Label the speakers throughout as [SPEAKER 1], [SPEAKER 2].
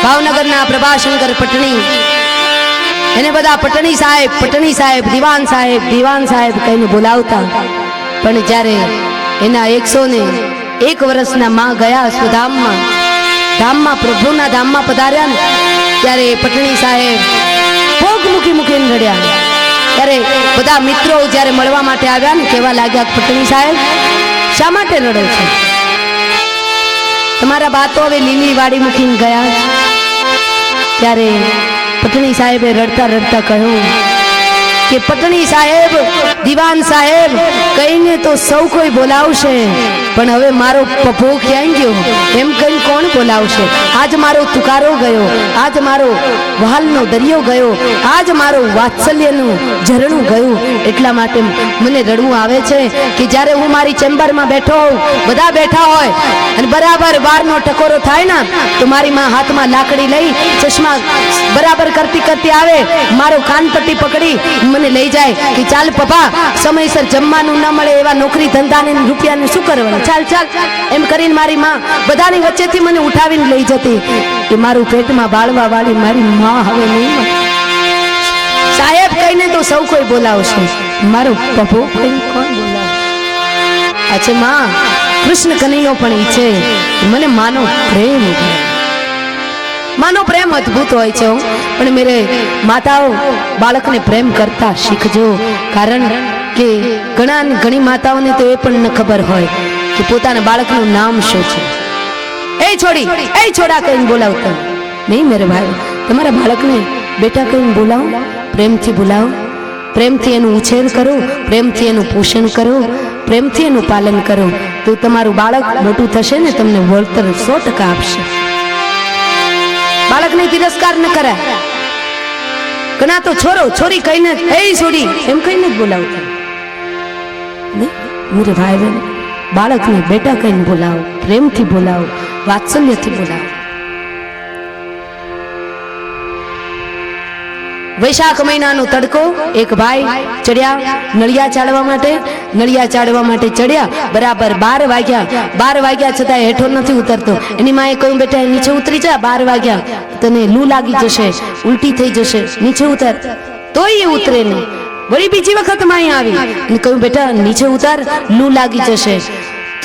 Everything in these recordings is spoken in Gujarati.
[SPEAKER 1] ભાવનગરના પ્રભાશંકર પટણી, એને બધા પટણી સાહેબ, દીવાન સાહેબ કહીને બોલાવતા. પણ જ્યારે એના 101 વર્ષના માં ગયા ધામમાં પ્રભુના ધામમાં પધાર્યા ને, ત્યારે પટણી સાહેબ ભોગ મૂકીને રડ્યા. ત્યારે બધા મિત્રો જ્યારે મળવા માટે આવ્યા ને, કહેવા લાગ્યા, પટણી સાહેબ શા માટે રડો છો? તમારા બા તો હવે લીલી વાડી મૂકીને ગયા. ત્યારે પટણી સાહેબે રડતા કહ્યું કે પટણી સાહેબ, દીવાન સાહેબ કહીને તો સૌ કોઈ બોલાવશે, પણ હવે મારો પપ્પો ક્યાં ગયો એમ કઈ કોણ બોલાવશે? આજ મારો તુકારો ગયો, આજ મારો વહાલનો દરિયો ગયો, આજ મારો વાત્સલ્યનું ઝરણું ગયું. એટલા માટે મને રડવું આવે છે કે જ્યારે હું મારી ચેમ્બરમાં બેઠો હોઉં, બધા બેઠા હોય અને બરાબર બારનો ટકોરો થાય ને, તો મારી માં હાથમાં લાકડી લઈ ચશ્મા બરાબર કરતી આવે, મારો કાનપટ્ટી પકડી મને લઈ જાય કે ચાલ પપ્પા, સમયસર જમવાનું ન મળે એવા નોકરી ધંધાને રૂપિયાને શું કરવાનું, ચાલ એમ કરીને મારી માં બધાની વચ્ચેથી મને ઉઠાવીને લઈ જતી. કે મારું પેટમાં બાળવા વાળી મારી માં હવે નહીં. સાહેબ કહીને તો સૌ કોઈ બોલાવશે, મારો પપ્પો કઈ કોણ બોલાવે? અચ્છા માં, કૃષ્ણ કનૈયો પણ ઈચ્છે મને માનો પ્રેમ અદ્ભુત હોય છે. પણ મેરે માતાઓ બાળકને પ્રેમ કરતા શીખજો. કારણ કે ઘણી માતાઓને તો એ પણ ન ખબર હોય કે પોતાના બાળકનું નામ શું છે. એ છોડા કહીને બોલાવતા નહીં. મેરે ભાઈ, તમારા બાળકને બેટા કહીને બોલાવો, પ્રેમથી બોલાવો, પ્રેમથી એનું ઉછેર કરો, પ્રેમથી એનું પોષણ કરો, પ્રેમથી એનું પાલન કરો, તો તમારું બાળક મોટું થશે ને તમને વળતર 100% આપશે. બાળકને તિરસ્કાર ન કરાય. ઘણા તો છોરી કહીને એ છોડી એમ કહીને જ બોલાવતા. મેરે ભાઈ બહેન, બાળકને બેટા કહીને બોલાવો, પ્રેમથી બોલાવો, વાત્સલ્યથી બોલાવો. વૈશાખ મહિનાનો તડકો, એક ભાઈ ચડ્યા નળિયા ચાળવા માટે ચડ્યા. બરાબર 12 વાગ્યા છતાં હેઠો નથી ઉતરતો. એની માએ કહ્યું, બેટા નીચે ઉતરી જા, 12 વાગ્યા, તને લૂ લાગી જશે, ઉલટી થઈ જશે, નીચે ઉતર. તોય એ ઉતરે નહીં. વળી બીજી વખત માએ આવી અને કહ્યું, બેટા નીચે ઉતાર, લૂ લાગી જશે.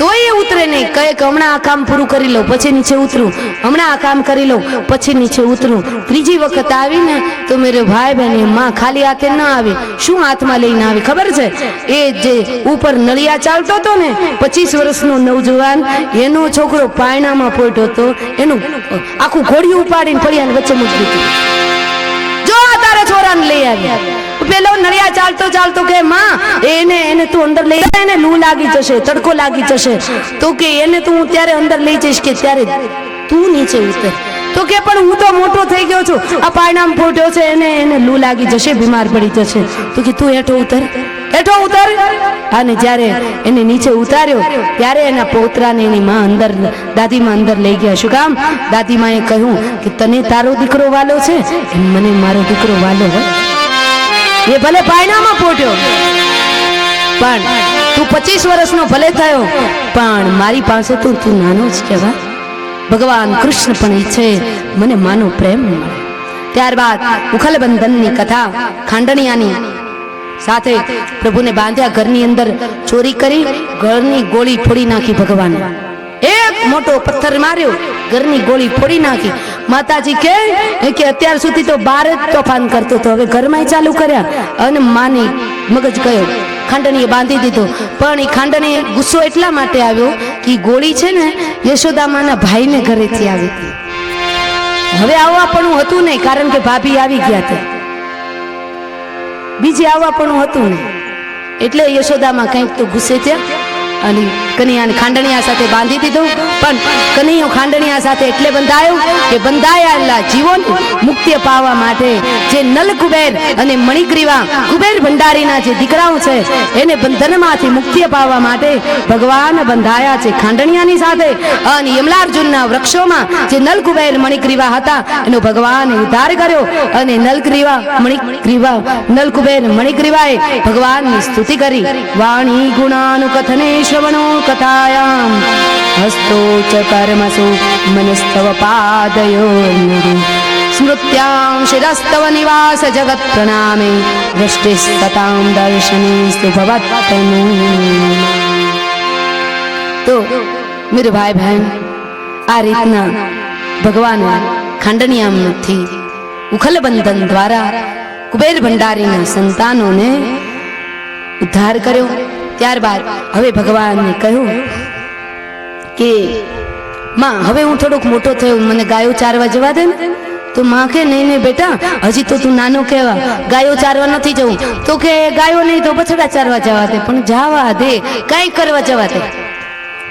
[SPEAKER 1] તોય એ ઉતરે નહીં. કહે કે હમણાં આ કામ પૂરું કરી લઉં પછી નીચે ઉતરું, હમણાં આ કામ કરી લઉં પછી નીચે ઉતરું. ત્રીજી વખત આવીને તો મેરે ભાઈ બહેન, માં ખાલી હાથે ન આવી. શું હાથમાં લઈને આવી ખબર છે? એ જે ઉપર નળિયા ચાલતો હતો ને, 25 વર્ષનો નવજવાન, એનો છોકરો પાયણામાં પોટ્યો હતો, એનું આખું ઘોડિયું ઉપાડીને ફળિયાની વચ્ચે મૂકી દીધું. જો આ તારા છોરાને લઈ આવ્યા. પેલો નળિયા ચાલતો કે માં, એને તું અંદર લઈ જા, એને લૂ લાગી જશે, તડકો લાગી જશે. તો કે એને તું ત્યારે અંદર લઈ જઈશ કે ત્યારે તું નીચે ઉતર. તો કે પણ હું તો મોટો થઈ ગયો છું, આ પાયણામાં પોટ્યો છે, એને લૂ લાગી જશે, બીમાર પડી જશે. તો કે તું હેઠો ઉતર. અને જ્યારે એને નીચે ઉતાર્યો ત્યારે એના પોતરાને એની માં અંદર, દાદીમાં અંદર લઈ ગયા. શું કામ? દાદીમાએ કહ્યું કે તને તારો દીકરો વાલો છે, મને મારો દીકરો વાલો હોય. એ ભલે પાયણામાં પોટ્યો, પણ તું 25 વર્ષનો ભલે થયો, પણ મારી પાસે તું નાનો જ કહેવાય. ભગવાન કૃષ્ણ પણ ઈચ્છે મને માનો પ્રેમ મળે. ત્યારબાદ ઉખલબંધનની કથા, ખાંડણિયાની સાથે પ્રભુને બાંધ્યા, ઘરની અંદર ચોરી કરી ઘરની ગોળી ફોડી નાખી. ભગવાન એક મોટો પથ્થર માર્યો, ઘરની ગોળી ફોડી નાખી. માતાજી કે અત્યાર સુધી તો બહાર જ તોફાન કરતો હતો, હવે ઘરમાં ચાલુ કર્યા. અને માની મગજ ગયો, ખાંડણીએ બાંધી દીધો. પણ એ ખાંડણીએ ગુસ્સો એટલા માટે આવ્યો કે ગોળી છે ને યશોદામાના ભાઈને ઘરેથી આવી હતી. હવે આવવા પણ હતું નહીં, કારણ કે ભાભી આવી ગયા હતા. બીજી આવવા પણ હતું નહીં, એટલે યશોદામાં કંઈક તો ગુસ્સે થયા અને કનૈયાને ખાંડણિયા સાથે બાંધી દીધો. પણ કનૈયો ખાંડણિયા સાથે એટલે બંધાયો કે બંધાયેલા જીવોને મુક્તિ પાવવા માટે જે નલ કુબેર અને મણિગ્રીવા કુબેર ભંડારીના જે દીકરાઓ છે, એને બંધનમાંથી મુક્તિ પાવવા માટે ભગવાન બંધાયા છે ખાંડણિયાની સાથે. અને યમલાર્જુનના વૃક્ષોમાં જે નલ કુબેર મણિગ્રીવા હતા, એનો ભગવાને ઉદ્ધાર કર્યો. અને નલ કુબેર મણિગ્રીવાએ ભગવાનની સ્તુતિ કરી. વાણી ગુણાનુકથને શ્રવણો कथायां हस्तो च कर्मसु मनस्तव पादयोर्युगु स्मृत्यां शिरस्तव निवास जगत् प्रणामे दृष्टिस्ततां दर्शनेस्तु भवत्तनु। तो मेरे भाई बहन आ रीतना भगवान खांडनियामथी उखल बंधन द्वारा कुबेर भंडारीना संतानोने उद्धार कर्यो। त्यारबाद हवे भगवाने कह्युं के मां हवे हूँ थोड़ोक मोटो थयो मने गायो चारवा जवा दे ने। तो मां के नहीं नहीं बेटा हजी तो तू नानो केवा गायो चारवा नथी जवुं। तो के गायो नहीं तो बछड़ा चारवा जवा दे पण जावा दे कई करवा जवा दे।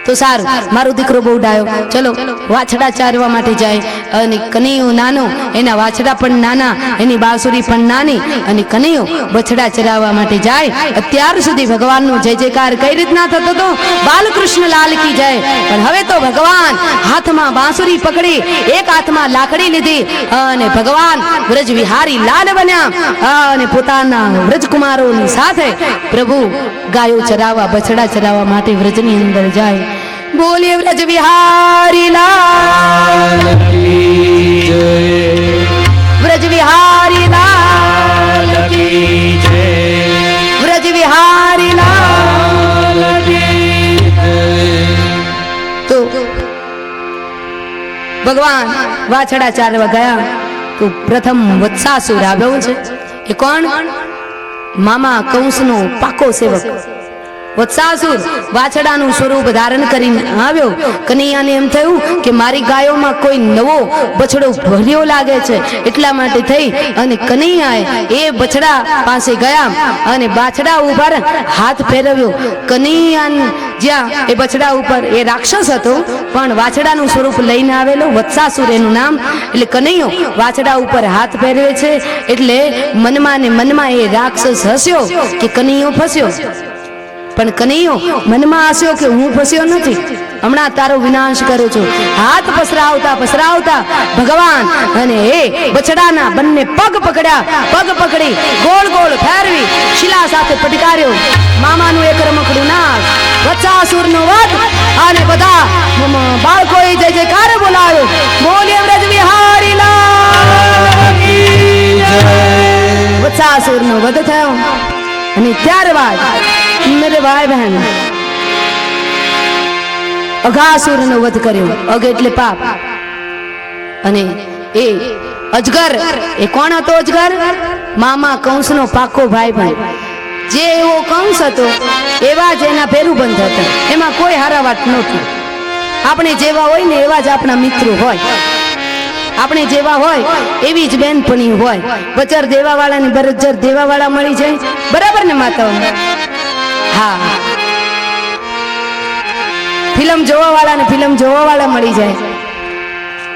[SPEAKER 1] तो सारू मारो दीकरो बहु डायो चलो वाछड़ा चारवा माटे जाय अने कनैयो नानो एना वाछड़ा पण नाना एनी बासुरी पण नानी अने कनैयो बछड़ा चरावा माटे जाय। અત્યાર સુધી ભગવાનનો જય જયકાર કઈ રીતના થતો તો બાલકૃષ્ણ લાલ કી જય। પણ હવે તો ભગવાન હાથમાં બાંસુરી પકડી એક હાથમાં લાકડી લીધી અને ભગવાન વ્રજ વિહારી લાલ બન્યા અને પોતાના વ્રજકુમારોની સાથે પ્રભુ ગાયો ચરાવા બછડા ચરાવા માટે વ્રજની અંદર જાય। बोलिए व्रज विहारी लाल की जय, व्रज विहारी लाल की जय, व्रज विहारी लाल की जय। तो भगवान वाछड़ा चारवा गया तो प्रथम वत्सासुर આવ્યો છે। એ કોણ? મામા કંસનો પાકો સેવક वत्सासुर वाछड़ानु स्वरूप धारण करीने आव्यो। कन्हैयाने एम थयुं के मारी गायोमां कोई नवो बछड़ो भर्यो लागे छे એટલા માટે થઈ અને કનૈયાએ એ બછડા પાસે ગયા અને બાછડા ઉપર હાથ ફેરવ્યો। કનૈયા જ્યાં એ બછડા ઉપર એ રાક્ષસ હતો પણ વાછડાનું સ્વરૂપ લઈને આવેલો વત્સાસુર એનું નામ। એટલે કનૈયો વાછડા ઉપર હાથ ફેરવે છે એટલે મનમાં ને મનમાં એ રાક્ષસ હસ્યો કે કનૈયો ફસ્યો। પણ કનૈયો મનમાં આસ્યો કે હું ફસ્યો નથી હમણાં તારો વિનાશ કરું છું। હાથ પસરાવતા પસરાવતા ભગવાન અને એ બછડાના બંને પગ પકડ્યા પગ પકડી ગોળ ગોળ ફેરવી શિલા સાથે પટકાર્યો। મામાનું એક રમકડું નાક વત્સાસુરનો વધ અને બધા બાળકોએ જય જયકાર બોલાવ્યો। બોલીએ વ્રજ વિહારી લાલ કી જય। વત્સાસુરનો વધ થયો અને ત્યારબાદ मेरे भाई बहन अघासुर नो वध कर्यो। अग एटले पाप अने ए अजगर ए कोण हतो? अजगर मामा कंस नो पाको भाई बहन। जे एवो कंस हतो एवा ज एना पेरुबंध हता एमां कोई हारा वात नहोती। आपणे जेवा होय ने एवा ज आपणा मित्रो होय આપણે જેવા હોય એવી જ બેનપણી હોય। બચર દેવાવાળા ને બરજર દેવાવાળા મળી જાય બરાબર ને માતાઓ? हाँ फिल्म जोवावाळा ने फिल्म जोवावाळा मळी जाए,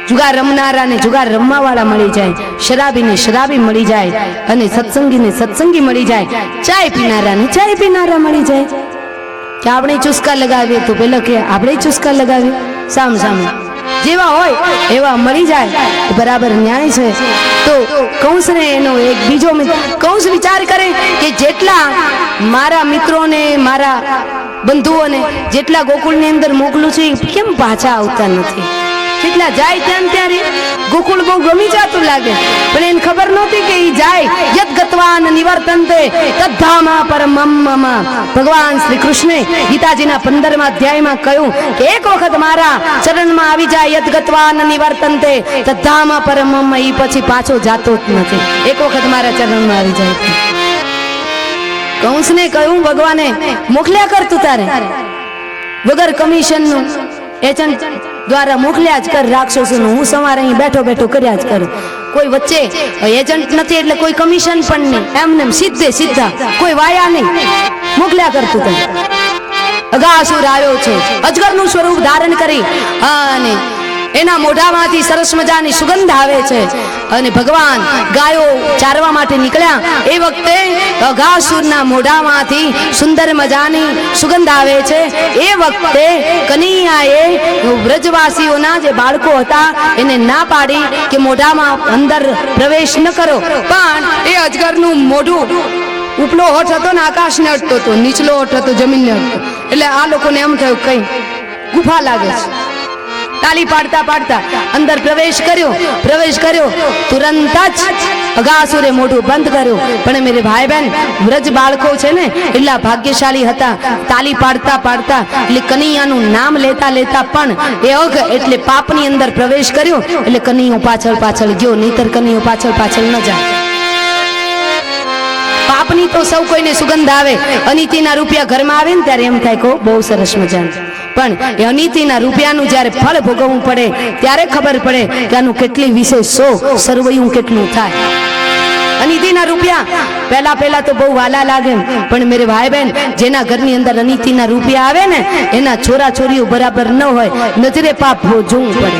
[SPEAKER 1] जुगार रमनारा ने जुगार रमवावाळा मळी जाए, शराबी ने शराबी मळी जाए अने सत्संगी ने सत्संगी मळी जाए, चाय पीनारा ने चाय पीनारा मळी जाए। कि आपणे चुस्का लगावे तो पेलो के आपणे चुस्का लगावे साम सामे जेवा होय एवा मळी जाए तो बराबर न्याय छे। तो कंस ने एनो एक बीजो मित्र कंस विचार करे कि जेटला मारा मित्रों ने मारा बंधुओं ने जेटला गोकुल ने अंदर मोकलू छे केम पाछा आवता नथी। जेटला जाय त्यां त्यारे गोकुल बहु गमी जातुं लागे पण एने खबर नहोती के ई जाय यत गतवान निवर्तन्ते तद्धामा परमम मम। भगवान श्री कृष्णे गीताजीना 15मा अध्यायमां कह्युं के एक वखत मारा चरणमां आवी जाय यत गतवान निवर्तन्ते तद्धामा परमम ई पछी पाछो जातो ज नथी। एक वखत मारा चरणमां आवी जाय। कंस ने कहूं भगवाने मोकल्या कर तू तारे वगर कमीशन नु एजंट द्वारा मोकल्या ज कर राक्षसों हूँ सवार अहीं बैठो बैठो कर्या ज करूं। कोई वच्चे एजंट नथी एटले कोई कमीशन पण नहीं एमने सीधे सीधा कोई वाया नहीं मोकल्या कर तू तारे। अघासुर आव्यो छे अजगरनुं स्वरूप धारण करी अने एना मोढामांथी सरस मजानी सुगंध आवे छे अने भगवान गायो चारवा माटे निकळ्या ए वखते अघासुरना मोढामांथी सुंदर मजानी सुगंध आवे छे। ए वखते कन्हैयाए व्रजवासीओना जे बाळको हता एने ना पाडी के मोढामां अंदर प्रवेश न करो पण ए अजगरनुं मोढुं उपलो होठ हतो ने आकाशने अटतो तो नीचलो होठ हतो जमीनने अटतो એટલે આ લોકોને એમ થયું કઈ ગુફા લાગે છે. તાલી પાડતા પાડતા અંદર પ્રવેશ કર્યો. તુરંત જ અગાસુરે મોઢું બંધ કર્યું. પણ મેરે ભાઈ બહેન વ્રજ બાળકો છે ને એટલા ભાગ્યશાળી હતા. તાલી પાડતા પાડતા એટલે કનૈયાનું નામ લેતા લેતા પણ એ અઘ એટલે પાપની અંદર પ્રવેશ કર્યો. એટલે કનૈયો પાછળ પાછળ ગયો, નહીતર કનૈયો પાછળ પાછળ ન જાય. પાપની તો સૌ કોઈને સુગંધ આવે. અનીતિના રૂપિયા ઘરમાં આવે ને ત્યારે એમ થાય કે બહુ સરસ મજાનું, પણ એ અનીતિના રૂપિયાનું જ્યારે ફળ ભોગવવું પડે ત્યારે ખબર પડે કે આનું કેટલી વિશેષ સરવૈયું કેટલું થાય. અનીતિના રૂપિયા પહેલા તો બહુ વાલા લાગે, પણ મેરે ભાઈ બહેન જેના ઘરની અંદર અનીતિના રૂપિયા આવે ને એના છોરા છોરીઓ બરાબર ન હોય, નજરે પાપ જોવું પડે.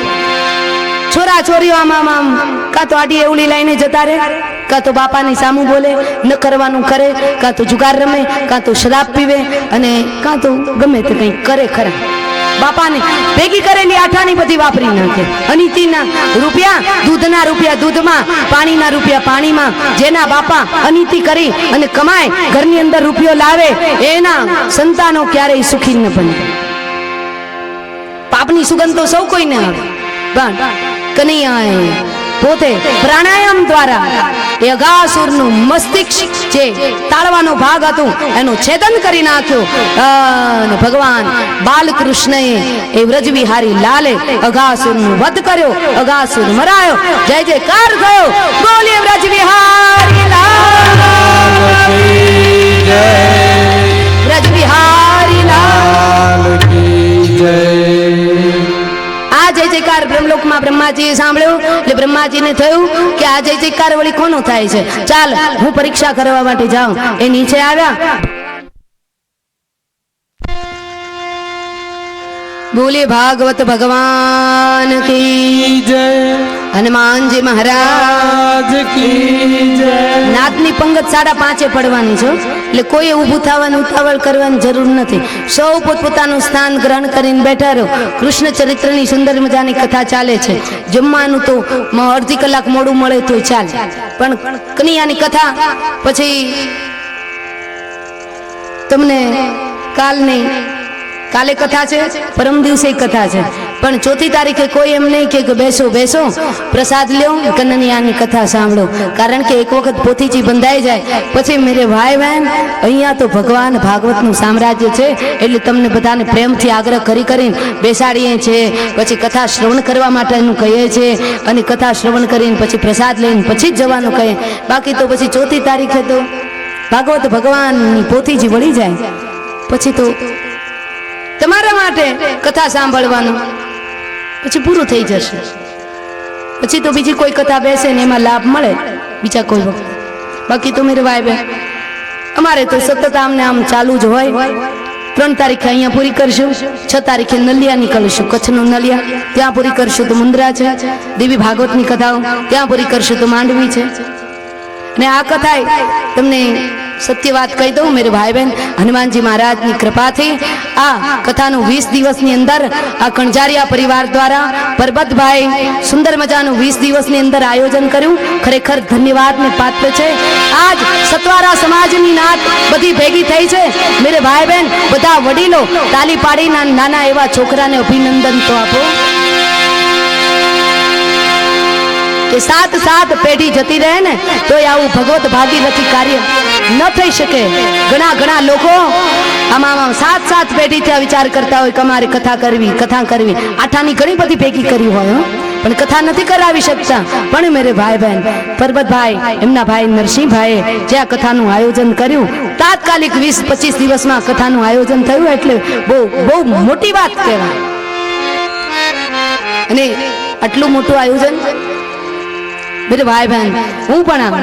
[SPEAKER 1] છોરા છોરીઓ આમ કાં તો આડી એવડી લાઈને જતા રહે, કાં તો બાપાની સામું બોલે, ન કરવાનું કરે, કાં તો જુગાર રમે, કાં તો શરાબ પીવે, અને કાં તો ગમે તે કંઈક કરે ખરા. બાપાની ભેગી કરેલી આઠાની બધી વાપરી નાખે. અનીતિના રૂપિયા, દૂધના રૂપિયા દૂધમાં, પાણીના રૂપિયા પાણીમાં. જેના બાપા અનીતિ કરી અને કમાય, ઘરની અંદર રૂપિયો લાવે, એના સંતાનો ક્યારેય સુખી ન બને. પાપની સુગંધ તો સૌ કોઈને આવે, પણ કનૈયાએ પોતે પ્રાણાયામ દ્વારા એ અગાસુરનું મસ્તિષ્ક જે તાળવાનો ભાગ હતો એનું છેદન કરી નાખ્યો. અને ભગવાન બાલકૃષ્ણએ એ વ્રજવિહારી લાલે અગાસુરનું વધ કર્યો. અગાસુર મરાયો. જય જયકાર થયો. બોલીએ વ્રજવિહારી લાલ કી જય. વ્રજવિહારી લાલ કી જય. આ જય જયકાર બ્રહ્મલોકમાં બ્રહ્માજીએ સાંભળ્યો. એટલે બ્રહ્માજીને થયું કે આ જય જયકાર વળી કોનો થાય છે, ચાલ હું પરીક્ષા કરવા માટે જાઉં. એ નીચે આવ્યા. બોલે ભાગવત ભગવાન કી જય. હનુમાનજી મહારાજ કી જય. નાતની પંગત 5:30 પડવાની છે, એટલે કોઈ ઊભું થવાનું ઉતાવળ કરવાની જરૂર નથી. સૌ પોતપોતાનું સ્થાન ગ્રહણ કરીને બેઠા રહો. કૃષ્ણ ચરિત્રની સુંદર મજાની કથા ચાલે છે. જમવાનું તો અડધી કલાક મોડું મળે તો ચાલે, પણ કનૈયાની કથા પછી તમને કાલે કથા છે, પરમ દિવસે કથા છે, પણ 4મી તારીખે કોઈ એમ નહીં કે બેસો પ્રસાદ લ્યો, કનૈયાની કથા સાંભળો. કારણ કે એક વખત પોથીજી બંધાઈ જાય પછી મેરે ભાઈ બહેન અહીંયા તો ભગવાન ભાગવતનું સામ્રાજ્ય છે. એટલે તમને બધાને પ્રેમથી આગ્રહ કરીને બેસાડીએ છીએ. પછી કથા શ્રવણ કરવા માટેનું કહીએ છીએ, અને કથા શ્રવણ કરીને પછી પ્રસાદ લઈને પછી જ જવાનું કહીએ. બાકી તો પછી 4મી તારીખે તો ભાગવત ભગવાનની પોથીજી વળી જાય પછી તો તમારા માટે કથા સાંભળવાનું પછી પૂરું થઈ જશે. પછી તો બીજી કોઈ કથા બેસે ને એમાં લાભ મળે બીજા કોઈ વખત. બાકી તો મેરે ભાઈ બહેન અમારે તો સતત આમ ચાલુ જ હોય. 3 તારીખે અહીંયા પૂરી કરશું, 6 તારીખે નલિયા નીકળશું, કચ્છનું નલિયા ત્યાં પૂરી કરશું તો મુન્દ્રા છે. દેવી ભાગવતની કથાઓ ત્યાં પૂરી કરશું તો માંડવી છે. ને આ કથા તમને સત્ય વાત કહી દઉં મેરે ભાઈ બહેન, હનુમાનજી મહારાજની કૃપાથી આ કથાનું 20 દિવસની અંદર આ કણજારિયા પરિવાર દ્વારા પરબતભાઈ સુંદર મજાનું 20 દિવસની અંદર આયોજન કર્યું. ખરેખર ધન્યવાદને પાત્ર છે. આજ સતવારા સમાજની નાત બધી ભેગી થઈ છે. મેરે ભાઈ બહેન બધા વડીલો તાલી પાડીને નાના એવા છોકરાને અભિનંદન તો આપો કે 7 પેઢી જતી રહે ને તો આવું ભગવત ભાગીરથી કાર્ય ન થઈ શકે. ઘણા લોકો આમાં 7 પેઢીથી વિચાર કરતા હોય કે અમારે કથા કરવી. આઠાની ઘણી બધી ભેગી કરી હોય, પણ કથા નથી કરાવી શકતા. પણ મેરે ભાઈ બહેન પરબતભાઈ એમના ભાઈ નરસિંહભાઈએ જે આ કથાનું આયોજન કર્યું, તાત્કાલિક 20-25 દિવસમાં કથાનું આયોજન થયું, એટલે બહુ મોટી વાત કહેવાય. અને આટલું મોટું આયોજન મેરે ભાઈ બહેન હું પણ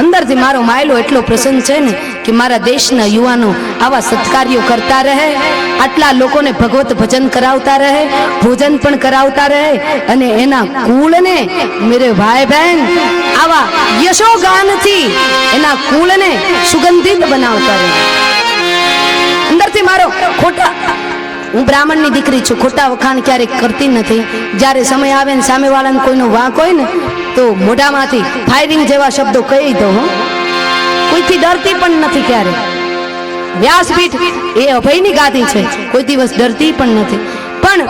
[SPEAKER 1] અંદરથી મારો માયલો એટલો પ્રસન્ન છે ને કે મારા દેશના યુવાનો આવા સત્કાર્યો કરતા રહે, આટલા લોકોને ભગવત ભજન કરાવતા રહે, ભોજન પણ કરાવતા રહે, અને એના કુળને મેરે ભાઈ બહેન આવા યશોગાનથી એના કુળને સુગંધિત બનાવતા રહે. અંદરથી મારો હું બ્રાહ્મણની દીકરી છું, ખોટા વખાણ ક્યારેક કરતી નથી. જ્યારે સમય આવે ને સામેવાળાને કોઈનો વાંક હોય ને તો મોઢામાંથી ફાયરિંગ જેવા શબ્દો કહી દઉં. કોઈથી ડરતી પણ નથી ક્યારે. વ્યાસપીઠ એ અભયની ગાદી છે, કોઈ દિવસ ડરતી પણ નથી. પણ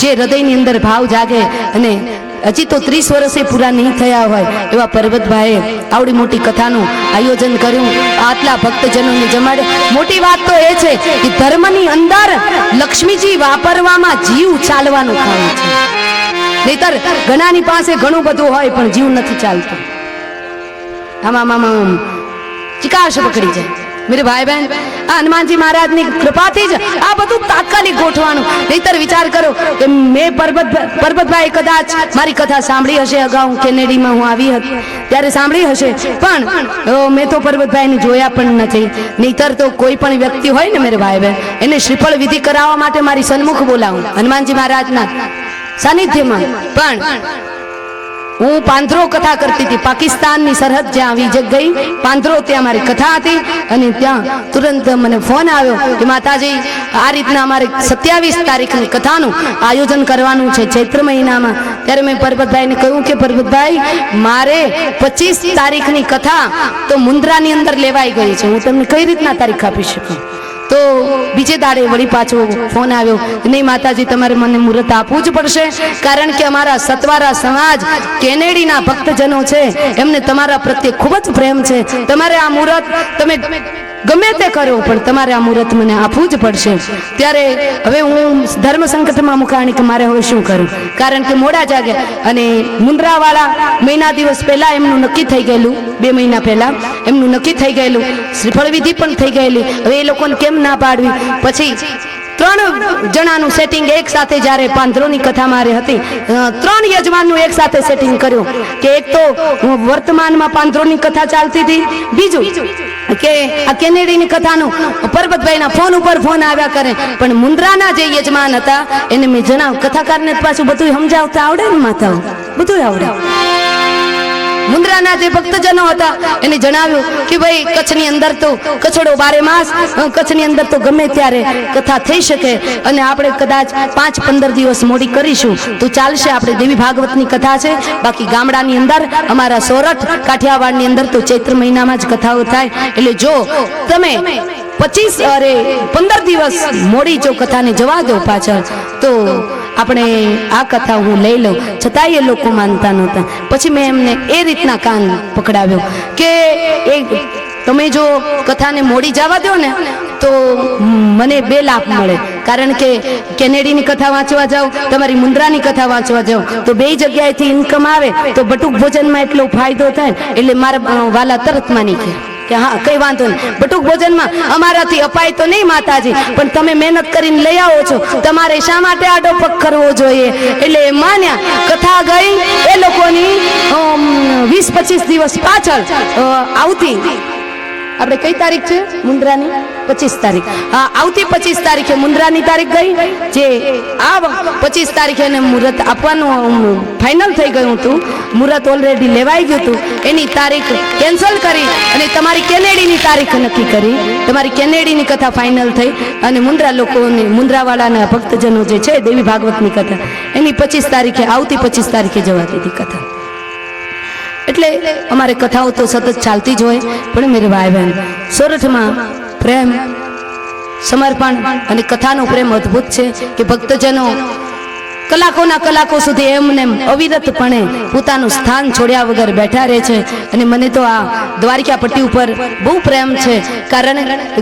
[SPEAKER 1] જે હૃદયની અંદર ભાવ જાગે અને હજી તો 30 વર્ષે પૂરા નહીં થયા હોય એવા પર્વતભાઈએ આવડી મોટી કથાનું આયોજન કર્યું, આટલા ભક્તજનોને જમાડે. મોટી વાત તો એ છે કે ધર્મની અંદર લક્ષ્મીજી વાપરવામાં જીવ ચાલવાનું કામ છે. નહીતર ઘણાની પાસે ઘણું બધું હોય પણ જીવ નથી ચાલતો. આમાં ચિકાશ પકડી જાય. मेरे भाई बहन, हनुमान जी महाराज ની કૃપાથી જ આ બધું તાત્કાલિક ગોઠવાનું. નહીતર વિચાર કરો કે મેં પરબતભાઈ કદાચ મારી કથા સાંભળી હશે, અગાઉ કેનેડીમાં હું આવી હતી ત્યારે સાંભળી હશે, પણ મેં તો પરબતભાઈને જોયા પણ નથી. નહીતર તો કોઈ પણ વ્યક્તિ હોય ને મેરે ભાઈ બહેન, એને શ્રીફળ વિધિ કરાવવા માટે મારી સન્મુખ બોલાવું હનુમાનજી મહારાજના સાનિધ્યમાં. પણ હું પાંદરો કથા કરતી હતી, પાકિસ્તાનની સરહદ જ્યાં આવી ગઈ પાંદરો, ત્યાં મારી કથા હતી અને ત્યાં તુરંત મને ફોન આવ્યો કે માતાજી આ રીતના અમારે 27 તારીખની કથાનું આયોજન કરવાનું છે ચૈત્ર મહિનામાં. ત્યારે મેં પરબતભાઈને કહ્યું કે પરબતભાઈ મારે 25 તારીખની કથા તો મુન્દ્રાની અંદર લેવાઈ ગઈ છે, હું તમને કઈ રીતના તારીખ આપી શકું? તો બીજે દાડે વળી પાછો ફોન આવ્યો, નહીં માતાજી તમારે મને મુહૂર્ત આપવું જ પડશે, કારણ કે અમારા સતવારા સમાજ કેનેડીના ભક્તજનો છે એમને તમારા પ્રત્યે ખૂબ જ પ્રેમ છે. તમારે આ મુહૂર્ત તમે ગમે તે કરો પણ તમારે આ મુહૂર્ત મને આપવું જ પડશે. ત્યારે હવે હું ધર્મ સંકટમાં મુકાણી કે મારે હવે શું કરું, કારણ કે મોડા જાગ્યા અને મુન્દ્રાવાળા મહિના દિવસ પહેલા એમનું નક્કી થઈ ગયેલું, 2 મહિના પહેલા એમનું નક્કી થઈ ગયેલું, શ્રીફળ વિધિ પણ થઈ ગયેલી. હવે એ લોકોને કેમ ના પાડવી? પછી 3 જણાનું સેટિંગ એક સાથે, જ્યારે પાંદરોની કથા મારે હતી 3 યજમાનનું એક સાથે સેટિંગ કર્યું કે એક તો વર્તમાનમાં પાંદરોની કથા ચાલતી હતી, બીજું કે આ કેનેડીની કથાનું પરબતભાઈના ફોન ઉપર ફોન આવ્યા કરે, પણ મુન્દ્રાના જે યજમાન હતા એને મેં જણાવ, કથાકારને પાછું બધું સમજાવતા આવડે ને માતાઓ, બધું આવડે. મુન્દ્રાના જે ભક્તજનો હતા એને જણાવ્યું કે ભાઈ કચ્છની અંદર તો કચ્છડો 12 માસ, કચ્છની અંદર તો ગમે ત્યારે કથા થઈ શકે અને આપણે કદાચ 5-15 દિવસ મોડી કરીશું તો ચાલશે. આપણે દેવી ભાગવતની કથા છે, બાકી ગામડાની અંદર અમારા સોરઠ કાઠિયાવાડની અંદર તો ચૈત્ર મહિનામાં જ કથાઓ થાય. એટલે જો તમે 15 દિવસ મોડી જો કથાને જવા દો પાછળ તો આપણે આ કથા હું લઈ લઉં, છતાંય એ લોકો માનતા નહોતા. પછી મેં એમને એ રીતના કાન પકડાવ્યો કે તમે જો કથાને મોડી જવા દો ને તો મને 2 લાભ મળે, કારણ કે કેનેડીની કથા વાંચવા જાઓ, તમારી મુન્દ્રાની કથા વાંચવા જાઓ તો 2 જગ્યાએથી ઇન્કમ આવે, તો બટુક ભોજનમાં એટલો ફાયદો થાય. એટલે મારા વાલા તરત માની ગયા કે હા કઈ વાંધો નહીં, બટુક ભોજનમાં અમારાથી અપાય તો નહીં માતાજી, પણ તમે મહેનત કરીને લઈ આવો છો, તમારે શા માટે આડો પગ કરવો જોઈએ? એટલે માન્યા. કથા ગઈ એ લોકોની 20-25 દિવસ પાછળ આવતી, આપણે કઈ તારીખ છે મુન્દ્રાની? 25 તારીખ. હા, આવતી 25 તારીખે મુન્દ્રાની તારીખ ગઈ, જે આ 25 તારીખે એને મુહૂર્ત આપવાનું ફાઇનલ થઈ ગયું હતું, મુહૂર્ત ઓલરેડી લેવાઈ ગયું હતું, એની તારીખ કેન્સલ કરી અને તમારી કેનેડીની તારીખ નક્કી કરી. તમારી કેનેડીની કથા ફાઇનલ થઈ અને મુન્દ્રા લોકોને, મુન્દ્રાવાળાના ભક્તજનો જે છે દેવી ભાગવતની કથા એની 25 તારીખે, આવતી 25 તારીખે જવાતી હતી કથા. એટલે અમારે કથાઓ તો સતત ચાલતી જ હોય. પણ મેરે ભાઈ બહેન, સોરઠમાં પ્રેમ, સમર્પણ અને કથાનો પ્રેમ અદ્ભુત છે કે ભક્તજનો કલાકોના કલાકો સુધી એમને અવિરતપણે પોતાનું સ્થાન છોડ્યા વગર બેઠા રહે છે. અને મને તો આ દ્વારિકા પટ્ટી ઉપર બહુ પ્રેમ છે, કારણ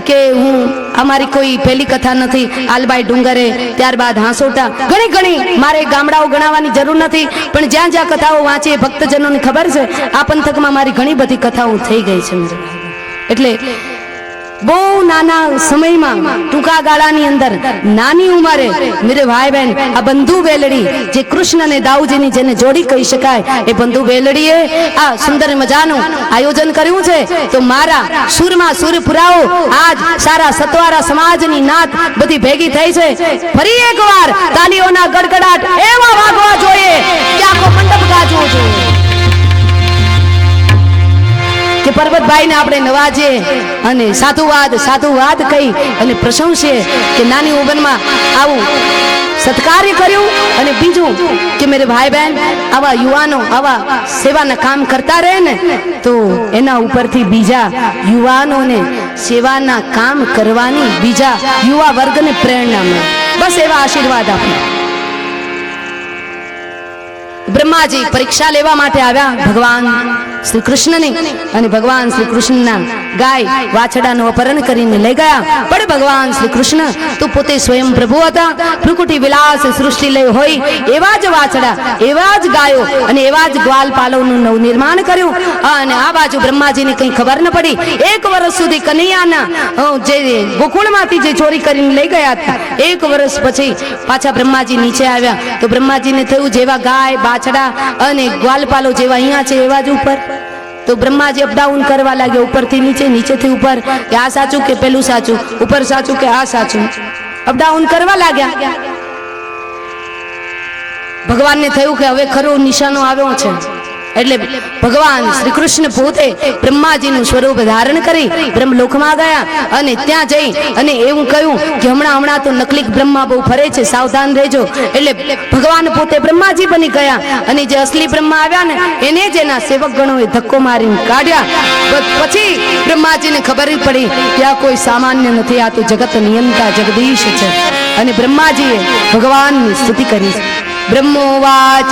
[SPEAKER 1] કે હું અમારી કોઈ પહેલી કથા નથી. આલબાઈ ડુંગરે, ત્યારબાદ હાંસોટા, ઘણી મારે ગામડાઓ ગણાવવાની જરૂર નથી, પણ જ્યાં જ્યાં કથાઓ વાંચી ભક્તજનોને ખબર છે આ પંથકમાં મારી ઘણી બધી કથાઓ થઈ ગઈ છે. એટલે બહુ નાના સમયમાં, ટૂંકા ગાળાની અંદર, નાની ઉંમરે મેરે ભાઈ બહેન આ બંધુ બેલડી, જે કૃષ્ણ અને દાઉજીની જેને જોડી કહી શકાય, એ બંધુ બેલડીએ આ સુંદર મજાનું આયોજન કર્યું છે. તો મારા સુરમાં સુરપુરાઓ, આજ સારા સતવારા સમાજની નાત બધી ભેગી થઈ છે. ફરી એકવાર તાલીઓના ગડગડાટ એવા વાગવા જોઈએ કે આખો મંડપ ગાજવો જોઈએ કે પરબતભાઈને આપણે નવાજીએ અને સાધુવાદ કહી અને પ્રશંસીએ કે નાની ઉંમરમાં આવું સત્કાર્ય કર્યું અને બીજું કે મેરે ભાઈ બહેન આવા યુવાનો આવા સેવાના કામ કરતા રહે ને તો એના ઉપરથી બીજા યુવાનોને સેવાના કામ કરવાની બીજા યુવા વર્ગને પ્રેરણા મળે. બસ એવા આશીર્વાદ આપો. બ્રહ્માજી પરીક્ષા લેવા માટે આવ્યા ભગવાન શ્રી કૃષ્ણની અને ભગવાન શ્રી કૃષ્ણના ગાય વાછડાનું અપહરણ કરીને લઈ ગયા. પણ ભગવાન શ્રી કૃષ્ણ તો પોતે સ્વયં પ્રભુ હતા. ભ્રુકુટી વિલાસ સૃષ્ટિ લય હોય એવા જ વાછડા, એવા જ ગાયો અને એવા જ ગ્વાલપાલોનું નવ નિર્માણ કર્યું. અને આ બાજુ બ્રહ્માજીને કંઈ ખબર ન પડી. 1 વર્ષ સુધી કનૈયાના જે ગોકુળમાંથી જે ચોરી કરીને લઈ ગયા હતા, 1 વર્ષ પછી પાછા બ્રહ્માજી નીચે આવ્યા તો બ્રહ્માજીને થયું જેવા ગાય બાછડા અને ગ્વાલપાલો જેવા અહીંયા છે એવા જ ઉપર. તો બ્રહ્માજી અપડાઉન કરવા લાગ્યા, ઉપરથી નીચે, નીચેથી ઉપર, કે આ સાચું કે પેલું સાચું, ઉપર સાચું કે આ સાચું, અપડાઉન કરવા લાગ્યા. ભગવાનને થયું કે હવે ખરો નિશાનો આવ્યો છે. એટલે ભગવાન શ્રી કૃષ્ણ પોતે બ્રહ્માજીનું સ્વરૂપ ધારણ કરી બ્રહ્મલોકમાં ગયા અને ત્યાં જઈ અને એવું કહ્યું કે હમણાં તો નકલી બ્રહ્મા બહુ ફરે છે, સાવધાન રહેજો. એટલે ભગવાન પોતે બ્રહ્માજી બની ગયા અને જે અસલી બ્રહ્મા આવ્યા ને એને જ એના સેવક ગણોએ ધક્કો મારીને કાઢ્યા. પછી બ્રહ્માજીને ખબર પડી કે આ કોઈ સામાન્ય નથી, આ તો જગત નિયંતા જગદીશ છે. અને બ્રહ્માજીએ ભગવાનની સ્તુતિ કરી. બ્રહ્મોવાચ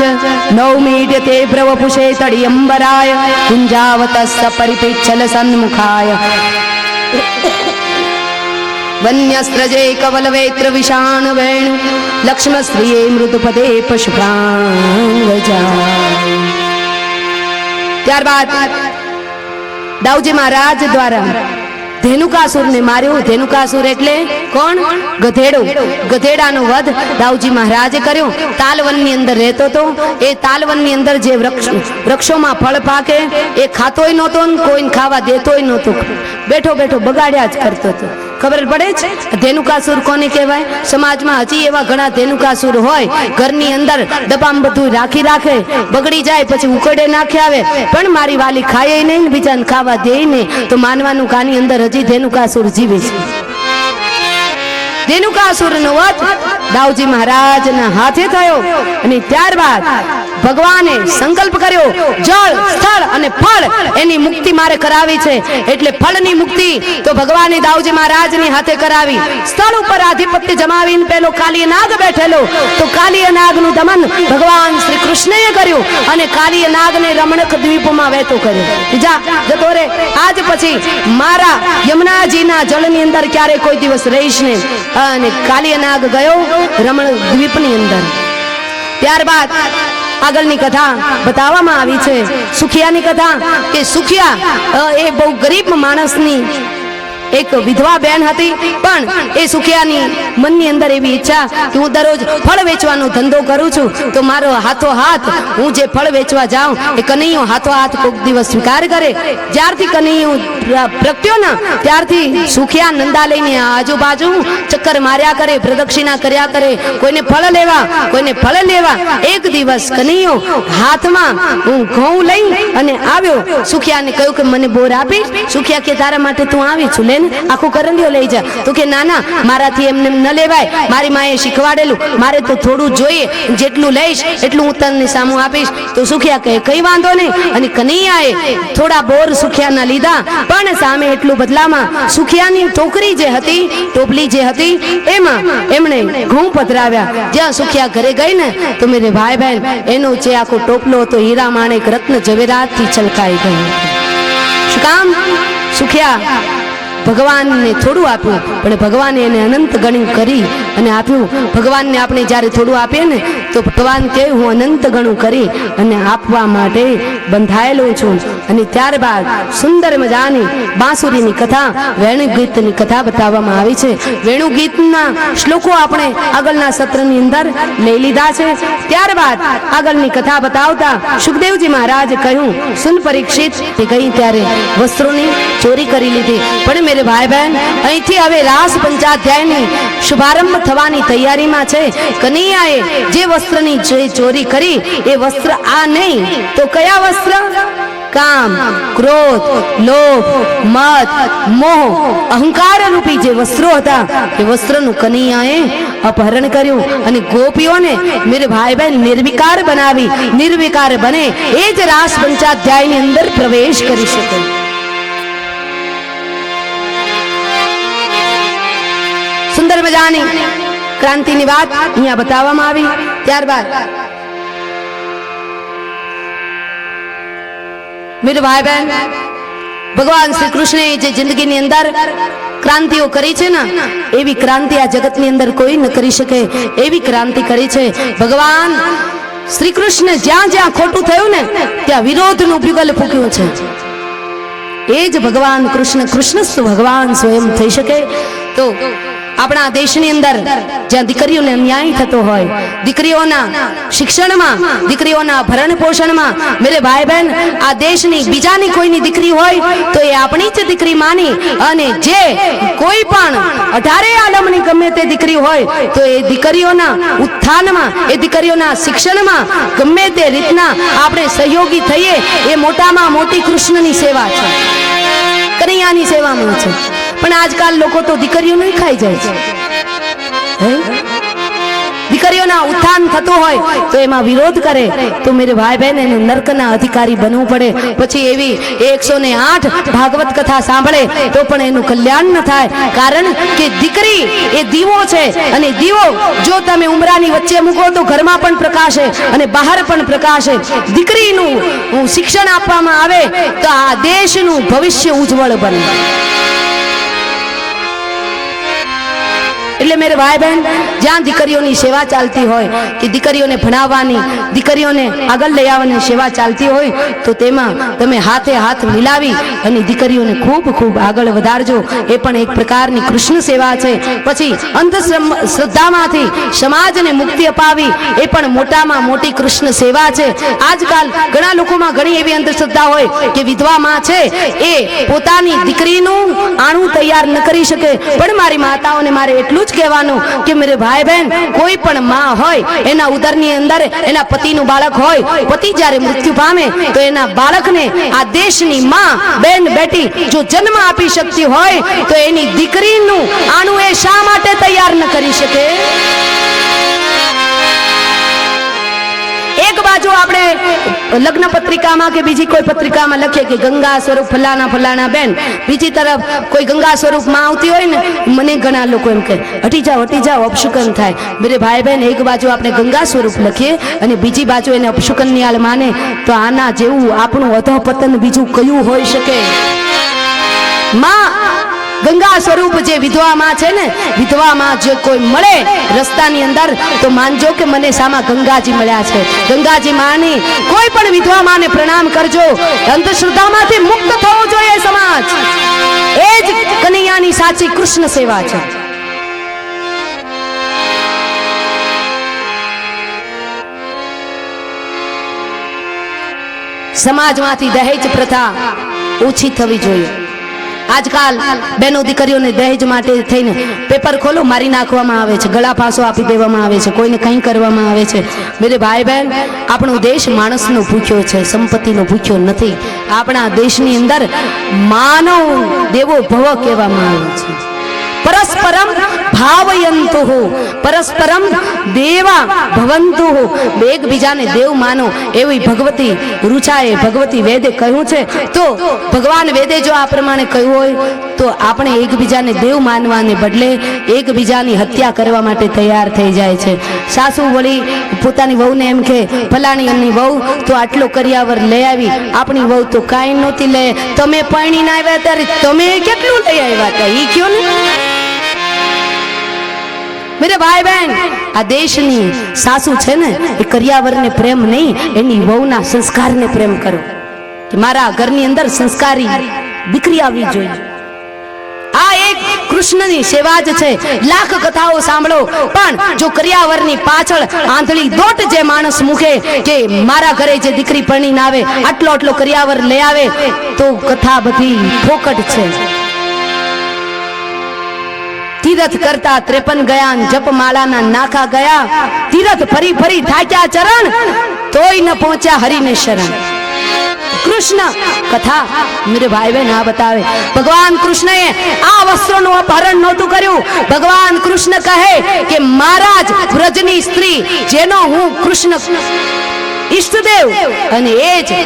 [SPEAKER 1] નૌમીડ્યતે પ્રવપુષે તડિયંબરાય કુંજાવતસ્સ પરિપિચ્છલ સન્મુખાય વન્યસ્ત્રજે કવલવેત્ર વિષાણ વેણુ લક્ષ્મશ્રીએ મૃદુપદે પશુપ્રાંગજા. ત્યારબાદ દાઉજી મહારાજ દ્વારા ધેનુકાસુરને માર્યો. ધેનુકાસુર એટલે કોણ? ગધેડો. ગધેડાનો વધ દાઉજી મહારાજે કર્યો. તાલવનની અંદર રહેતો હતો. એ તાલવનની અંદર જે વૃક્ષોમાં ફળ પાકે એ ખાતોય નહોતો, કોઈને ખાવા દેતોય નહોતો. બેઠો બેઠો બગાડ્યા જ કરતો હતો. ખબર પડે છે ધેનુકાસુર કોને કહેવાય? સમાજમાં હજી એવા ઘણા ધેનુકાસુર હોય, ઘરની અંદર ડબ્બામાં બધું રાખી રાખે, બગડી જાય પછી ઉકળે નાખી આવે, પણ મારી વાલી ખાય નહીં, બીજાને ખાવા દે નહીં. તો માનવાનું કાની અંદર હજી ધેનુકાસુર જીવે છે. ધેનુકાસુરનો વધ દાઉજી મહારાજના હાથે થયો અને ત્યારબાદ ભગવાને સંકલ્પ કર્યો જળ, સ્થળ અને ફળ એની મુક્તિ મારે કરાવી છે. એટલે ફળની મુક્તિ તો ભગવાને દાઉજી મહારાજની હાથે કરાવી. સ્થળ ઉપર આધિપત્ય જમાવીને પેલો કાલિય નાગ બેઠેલો તો કાલિય નાગનું દમન ભગવાન શ્રી કૃષ્ણએ કર્યું અને કાલિય નાગને રમણક દ્વીપમાં વહેતો કર્યો. જા જતો રે, આજ પછી મારા યમુનાજીના જળની અંદર ક્યારે કોઈ દિવસ રહીશ નહીં. અને કાલિય નાગ ગયો રમણ દ્વીપની અંદર. ત્યારબાદ આગળની કથા બતાવવામાં આવી છે સુખિયાની કથા. કે સુખિયા એ બહુ ગરીબ માણસની એક વિધવા બેન હતી, પણ એ સુખિયાની મનની અંદર એવી ઈચ્છા કે હું દરરોજ ફળ વેચવાનો ધંધો કરું છું તો મારો હાથો હાથ હું જે ફળ વેચવા જાઉં એ કનૈયો હાથો હાથ કોઈક દિવસ સ્વીકાર કરે. જ્યારથી કનૈયો પ્રગટ્યો ને ત્યારથી સુખિયા નંદા લઈને આજુબાજુ ચક્કર માર્યા કરે, પ્રદક્ષિણા કર્યા કરે, કોઈને ફળ લેવા, કોઈને ફળ લેવા. એક દિવસ કનૈયો હાથમાં હું ઘઉં લઈ અને આવ્યો. સુખિયાને કહ્યું કે મને બોર આપીશ? સુખિયા કે તારા માટે તું આવી છું, આખું કરંડિયો લઈ જા. તો કે ના ના, મારાથી એમને ન લેવાય, મારી માએ શીખવાડેલું, મારે તો થોડું જોઈએ, જેટલું લઈશ એટલું હું તને સામું આપીશ. તો સુખિયા કહે કઈ વાંધો નહીં. અને કનૈયાએ થોડા બોર સુખિયાના લીધા, પણ સામે એટલું બદલામાં સુખિયાની ટોકરી જે હતી, ટોપલી જે હતી એમાં એમણે ઘઉં પધરાવ્યા. જ્યાં સુખિયા ઘરે ગઈ ને તો મેરે ભાઈ બહેન એનો જે આખો ટોપલો હતો હીરા માણેક રત્ન જવેરાતથી છલકાઈ ગયો. શું કામ? સુખિયા ભગવાનને થોડું આપ્યું, પણ ભગવાને એને અનંત ગણું કરી અને આપ્યું. ભગવાનને આપણે જ્યારે થોડું આપીએ ને તો ભગવાન કહે હું અનંત ગણું કરી અને આપવા માટે બંધાયેલો છું. અને ત્યારબાદ સુંદર મજાની બાંસુરીની કથા, વેણુગીતની કથા બતાવવામાં આવી છે. વેણુગીતના શ્લોકો આપણે આગળના સત્રની અંદર લઈ લીધા છે. ત્યારબાદ આગળની કથા બતાવતા સુખદેવજી મહારાજે કહ્યું સુન પરીક્ષિત ગઈ ત્યારે વસ્ત્રોની ચોરી કરી લીધી. પણ મેરે ભાઈ બહેન અહીંથી હવે રાસ પંચાધ્યાયની શુભારંભ થવાની તૈયારીમાં છે. કનૈયાએ જે વસ્ત્રની ચોરી કરી એ વસ્ત્ર આ નહીં તો કયા વસ્ત્ર? કામ, ક્રોધ, લોભ, મદ, મોહ, અહંકાર રૂપી જે વસ્ત્રો હતા એ વસ્ત્રનું કનૈયાએ અપહરણ કર્યું અને ગોપીઓને મેરે ભાઈ બહેન નિર્વિકાર બનાવી, નિર્વિકાર બને એ જ રાસ પંચાધ્યાયની અંદર પ્રવેશ કરી શકે. સુંદર મજાની ક્રાંતિની વાત અહીંયા બતાવવામાં આવી. ત્યારબાદ મેરે ભાઈ બહેન ભગવાન શ્રી કૃષ્ણે જે જિંદગીની અંદર ક્રાંતિઓ કરી છે ને એવી ક્રાંતિ આ જગતની અંદર કોઈ ન કરી શકે એવી ક્રાંતિ કરી છે. ભગવાન શ્રી કૃષ્ણ જ્યાં જ્યાં ખોટું થયું ને ત્યાં વિરોધનું બિગલ ફૂક્યું છે. એ જ ભગવાન કૃષ્ણ, કૃષ્ણ ભગવાન સ્વયં થઈ શકે. તો આપણા દેશની અંદર જ્યાં દીકરીઓને અન્યાય થતો હોય, દીકરીઓના શિક્ષણમાં, દીકરીઓના ભરણ પોષણમાં, મેરે ભાઈ બહેન આ દેશની બીજાની કોઈની દીકરી હોય તો એ આપણી જ દીકરી માની અને જે કોઈ પણ 18 આલમની ગમે તે દીકરી હોય તો એ દીકરીઓના ઉત્થાનમાં, એ દીકરીઓના શિક્ષણમાં ગમે તે રીતના આપણે સહયોગી થઈએ એ મોટામાં મોટી કૃષ્ણની સેવા છે, કનૈયાની સેવામાં છે. પણ આજકાલ લોકો તો દીકરીઓને ખાઈ જાય છે. દીકરીઓના ઉત્થાન થતું હોય તો એમાં વિરોધ કરે તો મેરે ભાઈ બહેન એને નરકના અધિકારી બનવું પડે. પછી એવી 108 ભાગવત કથા સાંભળે તો પણ એનું કલ્યાણ ન થાય. કારણ કે દીકરી એ દીવો છે અને દીવો જો તમે ઉમરાની વચ્ચે મૂકો તો ઘરમાં પણ પ્રકાશે અને બહાર પણ પ્રકાશે. દીકરીનું શિક્ષણ આપવામાં આવે તો આ દેશનું ભવિષ્ય ઉજ્જવળ બને. એટલે મેરે ભાઈ બહેન જ્યાં દીકરીઓની સેવા ચાલતી હોય કે દીકરીઓને ભણાવવાની, દીકરીઓને આગળ લઈ આવવાની સેવા ચાલતી હોય તો તેમાં તમે હાથે હાથ મિલાવી અને દીકરીઓને ખૂબ ખૂબ આગળ વધારજો. એ પણ એક પ્રકારની કૃષ્ણ સેવા છે. પછી અંધશ્રદ્ધામાંથી સમાજને મુક્તિ અપાવી એ પણ મોટામાં મોટી કૃષ્ણ સેવા છે. આજકાલ ઘણા લોકોમાં ઘણી એવી અંધશ્રદ્ધા હોય કે વિધવા માં છે એ પોતાની દીકરીનું આણું તૈયાર ન કરી શકે. પણ મારી માતાઓને મારે એટલું જ કહેવાનું કે મેરે ભાઈ બહેન કોઈ પણ માં હોય એના ઉદરની અંદર એના પતિનું બાળક હોય, પતિ જ્યારે મૃત્યુ પામે તો એના બાળકને આ દેશની માં, બેન, બેટી જો જન્મ આપી શકતી હોય તો એની દીકરીનું આણું એ શા માટે તૈયાર ન કરી શકે? એક બાજુ આપણે લગ્ન પત્રિકામાં કે બીજી કોઈ પત્રિકામાં લખીએ કે ગંગા સ્વરૂપ ફલાણા ફલાણા બેન, બીજી તરફ કોઈ ગંગા સ્વરૂપ માં આવતી હોય ને, મને ઘણા લોકો એમ કે હટી જાઓ અપશુકન થાય. મેરે ભાઈ બહેન એક બાજુ આપણે ગંગા સ્વરૂપ લખીએ અને બીજી બાજુ એને અપશુકનની માને તો આના જેવું આપણું અધઃપતન બીજું કયું હોઈ શકે? માં ગંગા સ્વરૂપ જે વિધવા માં છે ને, વિધવા માં જે કોઈ મળે રસ્તાની અંદર તો માનજો કે મને સામા ગંગાજી મળ્યા છે. ગંગાજી માની કોઈ પણ વિધવા માને પ્રણામ કરજો. અંધશ્રદ્ધામાંથી મુક્ત થવો જોઈએ સમાજ. એ જ કનૈયાની સાચી કૃષ્ણ સેવા છે. સમાજમાંથી દહેજ પ્રથા ઓછી થવી જોઈએ. આજકાલ બહેનો દીકરીઓને દહેજ માટે થઈને પેપર ખોલો મારી નાખવામાં આવે છે, ગળા ફાંસો આપી દેવામાં આવે છે, કોઈને કંઈ કરવામાં આવે છે. મેરે ભાઈ બહેન આપણો દેશ માણસનો ભૂખ્યો છે, સંપત્તિનો ભૂખ્યો નથી. આપણા દેશની અંદર માનવ દેવો ભવ કહેવામાં આવે છે. પરસ્પરમ ભાવયંતુ હો, પરસ્પરમ દેવા ભવંતુ હો. એકબીજાને દેવ માનો એવી ભગવતી ઋચાએ, ભગવતી વેદે કહ્યું છે. તો ભગવાન વેદે જો આ પ્રમાણે કહ્યું હોય તો આપણે એકબીજાને દેવ માનવાને બદલે એકબીજાની હત્યા કરવા માટે તૈયાર થઈ જાય છે. સાસુ વળી પોતાની વહુને એમ કે ફલાણી એમની વહુ તો આટલો કરિયાવર લઈ આવી, આપણી વહુ તો કાંઈ નહોતી લે, તમે પરણીને આવ્યા ત્યારે તમે કેટલું લઈ આવ્યા હતા ઈ કયો ને? મેરે ભાઈ બહેન આ દેશની સાસુ છે ને એ કરિયાવરને પ્રેમ નહીં, એની વહુના સંસ્કારને પ્રેમ કરો કે મારા ઘરની અંદર સંસ્કારી દીકરી આવવી જોઈએ. આ એક કૃષ્ણની સેવા જ છે. લાખ કથાઓ સાંભળો પણ જો કરિયાવરની પાછળ આંધળી દોટ જે માણસ મૂકે કે મારા ઘરે જે દીકરી પરણીને આવે આટલો કરિયાવર લઈ આવે તો કથા બધી ફોકટ છે. તીરથ કરતા 53 ગયા, જપ માળાના નાખા ગયા, તીરથ ફરી ફરી થાક્યા ચરણ, તોય ન પહોંચ્યા હરિને શરણ. कृष्ण कथा मेरे भाई बहन आ बतावे भगवान कृष्ण आ वस्त्रों अपहरण नहोतुं कर्युं। भगवान कृष्ण कहे कि महाराज व्रजनी स्त्री जेनो हूँ कृष्ण ઈષ્ટદેવ અને એ જ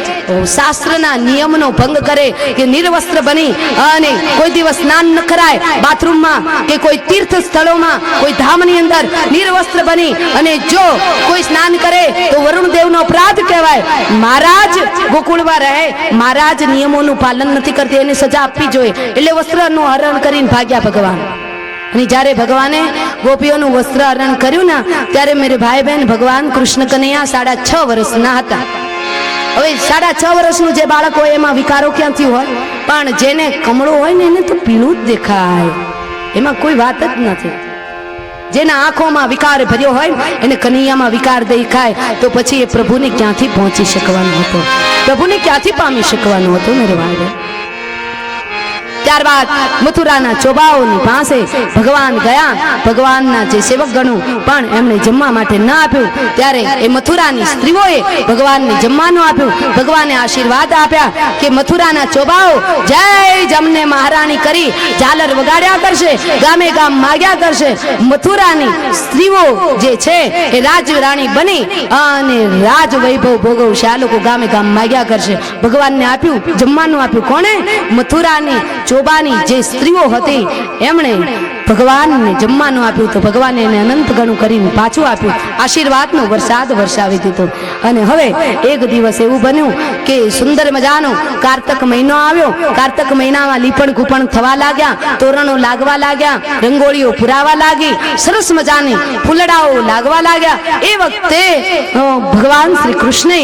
[SPEAKER 1] શાસ્ત્રના નિયમનો ભંગ કરે કે નિર્વસ્ત્ર બની અને કોઈ દિવસ સ્નાન ન કરાય બાથરૂમમાં કે કોઈ તીર્થ સ્થળોમાં કોઈ ધામની અંદર નિર્વસ્ત્ર બની અને જો કોઈ સ્નાન કરે તો વરુણ દેવનો અપરાધ કહેવાય। મહારાજ ગોકુળમાં રહે, મહારાજ નિયમોનું પાલન નથી કરતી, એને સજા આપવી જોઈએ એટલે વસ્ત્રનું હરણ કરીને ભાગ્યા ભગવાન। અને જ્યારે ભગવાને ગોપીઓનું વસ્ત્ર હરણ કર્યું ને ત્યારે મેરે ભાઈ બહેન ભગવાન કૃષ્ણ કનૈયા 6.5 વર્ષના હતા। હવે 6.5 વર્ષનું જે બાળક હોય એમાં વિકારો ક્યાંથી હોય, પણ જેને કમળો હોય ને એને તો પીળું જ દેખાય, એમાં કોઈ વાત જ નથી। જેના આંખોમાં વિકાર ભર્યો હોય એને કનૈયામાં વિકાર દેખાય તો પછી એ પ્રભુને ક્યાંથી પહોંચી શકવાનો હતો, પ્રભુને ક્યાંથી પામી શકવાનો હતો મેરે ભાઈ બહેન। ત્યારબાદ મથુરાના ચોબાઓની પાસે ભગવાન ગયા, ભગવાનના જે સેવકગણો પણ એમણે જમવા માટે ન આપ્યું ત્યારે એ મથુરાની સ્ત્રીઓએ ભગવાનને જમવાનું આપ્યું। ભગવાને આશીર્વાદ આપ્યા કે મથુરાના ચોબાઓ જય જમને મહારાણી કરી ઝાલર વગાડ્યા કરશે, ગામે ગામ માગ્યા કરશે। મથુરાની સ્ત્રીઓ જે છે એ રાજરાણી બની અને રાજ વૈભવ ભોગવશે, આ લોકો ગામે ગામ માગ્યા કરશે। ભગવાનને આપ્યું, જમવાનું આપ્યું, કોણે? મથુરાની ચોબાની જે સ્ત્રીઓ હતી એમણે ભગવાનને જમવાનું આપ્યું તો ભગવાને એને અનંત ગણું કરીને પાછું આપ્યું, આશીર્વાદનો વરસાદ વરસાવી દીધો। અને હવે એક દિવસ એવું બન્યું કે સુંદર મજાનો કાર્તક મહિનો આવ્યો, કાર્તક મહિનામાં લીપણ કૂપણ થવા લાગ્યા, તોરણો લાગવા લાગ્યા, રંગોળીઓ પુરાવા લાગી, સરસ મજાની ફૂલડાઓ લાગવા લાગ્યા। એ વખતે ભગવાન શ્રી કૃષ્ણએ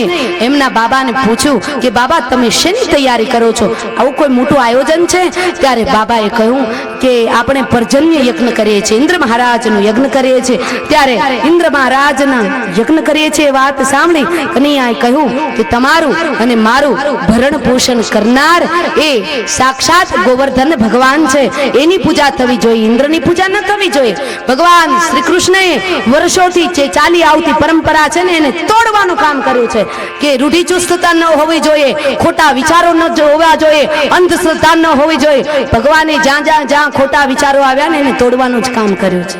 [SPEAKER 1] એમના બાબાને પૂછ્યું કે બાબા તમે શેની તૈયારી કરો છો, આવું કોઈ મોટું આયોજન છે? ત્યારે બાબાએ કહ્યું કે આપણે પર્જન્ય યજ્ઞ કરીએ છીએ, ઇન્દ્ર મહારાજનું યજ્ઞ કરીએ છીએ। ત્યારે ઇન્દ્ર મહારાજના યજ્ઞ કરીએ છીએ વાત સાંભળી કનૈયાએ કહ્યું કે તમારું અને મારું ભરણ પોષણ કરનાર એ સાક્ષાત ગોવર્ધન ભગવાન છે, એની પૂજા થવી જોઈએ, ઇન્દ્રની પૂજા ન થવી જોઈએ। ભગવાન શ્રી કૃષ્ણએ વર્ષોથી જે ચાલી આવતી પરંપરા છે ને એને તોડવાનું કામ કર્યું છે કે રૂઢિચુસ્તતા ન હોવી જોઈએ, ખોટા વિચારો ન હોવા જોઈએ, અંધશ્રદ્ધા ન હોવી જોઈએ। ભગવાને જ્યાં ખોટા વિચારો આવ્યા ને એને તોડવાનું જ કામ કર્યું છે।